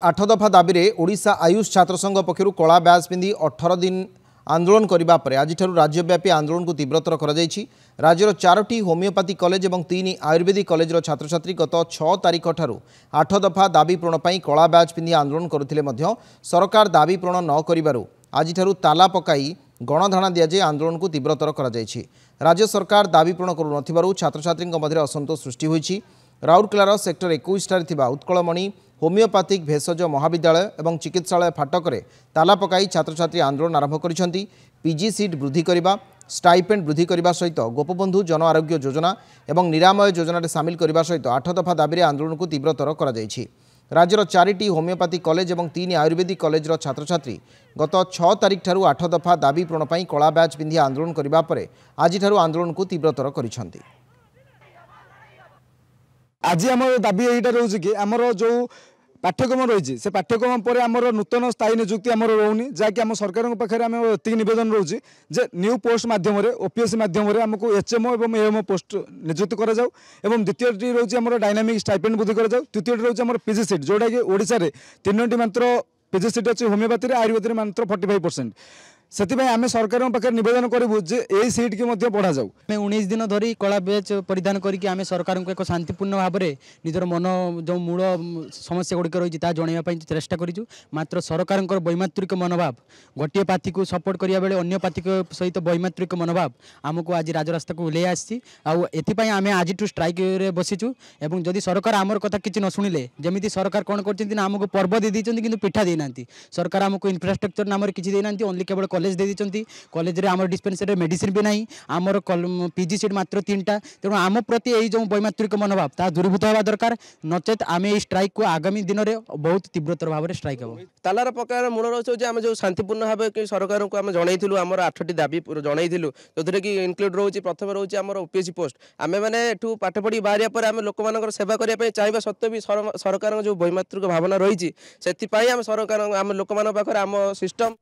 आठ दफा दाबी ओडिशा आयुष छात्र संघ पक्षर कला ब्याज पिंधि 18 दिन आंदोलन करने पर आज राज्यव्यापी आंदोलन को तीव्रतर कर राज्यर 4टी होमियोपैथी कॉलेज और 3 आयुर्वेदिक कॉलेजर छात्र छात्री गत 6 तारिख ठारू 8 दफा दाबी पूरण पर कला ब्याज पिंधि आंदोलन करुथिले मध्य सरकार दाबी पूरण न करिबारु आज ताला पकाई गणधाणा दिजाई आंदोलन को तीव्रतर कर राज्य सरकार दाबी पूरण करू छात्र छात्री मध्य असंतोष सृष्टि होइछि। राउरकेलार सेक्टर 21 उत्कलमणि होमियोपैथिक भेषज महाविद्यालय और चिकित्सालय फाटक ताला पकाई छात्र छात्री आंदोलन आरंभ कर पीजी सीट वृद्धि करने स्टाइपेंड वृद्धि करने सहित गोपबंधु जन आरोग्य योजना और निरामय योजना सामिल करने सहित 8 दफा दाबी आंदोलन को तीव्रतर कर राज्यर 4टी होमियोपैथी कॉलेज और 3 आयुर्वेदिक कॉलेजर छात्र छात्री गत 6 तारिख ठारू 8 दफा दाबी पूरण पर कला ब्याज पिंधि आंदोलन करने पर आज आंदोलन को तीव्रतर कर आज आम दाबी यहाँ रोचे कि आमर जो पाठ्यक्रम रही से पाठ्यक्रम पर आमर नूतन स्थायी निजुक्ति आमर रोनी जहाँकि आम सरकार पाखे आम ये नवेदन रोचे जे न्यू पोस्ट मध्यम ओपीएससी मध्यम आमको एचएमओ और एएमओ पोस्ट निजुक्ति कराऊ और द्वितीय रोचे आम डायनामिक स्टाइपेंड वृद्धि कराऊ तृतीय रोचे आम पीजी सीट जोटा कि ओडिशा रे 3टी मात्र पीजी सीट अच्छी होमियोपैथी आयुर्वेद मात्र 45%। से आम सरकार पाखे नवेदन करूँ जे यही सीट की बढ़ा जाऊ। 19 दिन धरी कला बैच परिधान करके आम सरकार को एक शांतिपूर्ण भाव में निजर मन जो मूल समस्या गुड़िक रही जनवाई चेष्टा करूँ मात्र सरकार वैमात्रिक मनोभाव गोटे पार्टी को सपोर्ट करा बेले अन्य पार्टी सहित वैमात्रिक मनोभाव आमको आज राजरास्ता को ओह्लै आसी आम आज स्ट्राइक बसीचु एवं जदि सरकार आमर कथा किसी न शुणिले जमी सरकार कौन करमको पर्व दे कि पिठा देना सरकार आमको इनफ्रास्ट्रक्चर नाम किसी देना ओनली केवल कॉलेज दे दी कॉलेज रे आमर डिस्पेंसरी मेडिसिन भी नहीं आमर पीजी सीट मात्र 3टा तेणु आम प्रति यही जो वैमात्रिक मनोभाव ता दूरीभूत होगा दरकार नचेत आम ये स्ट्राइक को आगामी दिन में बहुत तीव्रतर भाव में स्ट्राइक हम तालार पकार मूल रही आम जो शांतिपूर्ण भाव कि सरकार को आम जनइलु आम 8टी दाबी जनइलु जो कि इनक्लूड रोचे प्रथम रोचे आम ओपीएससी पोस्ट आम मैंने एठू पाठ पढ़ी बाहर पर आम लोक सेवा करने चाहिए सत्वे भी सरकार जो वैमात्रिक भावना रही से आम सरकार आम लोक आम सिस्टम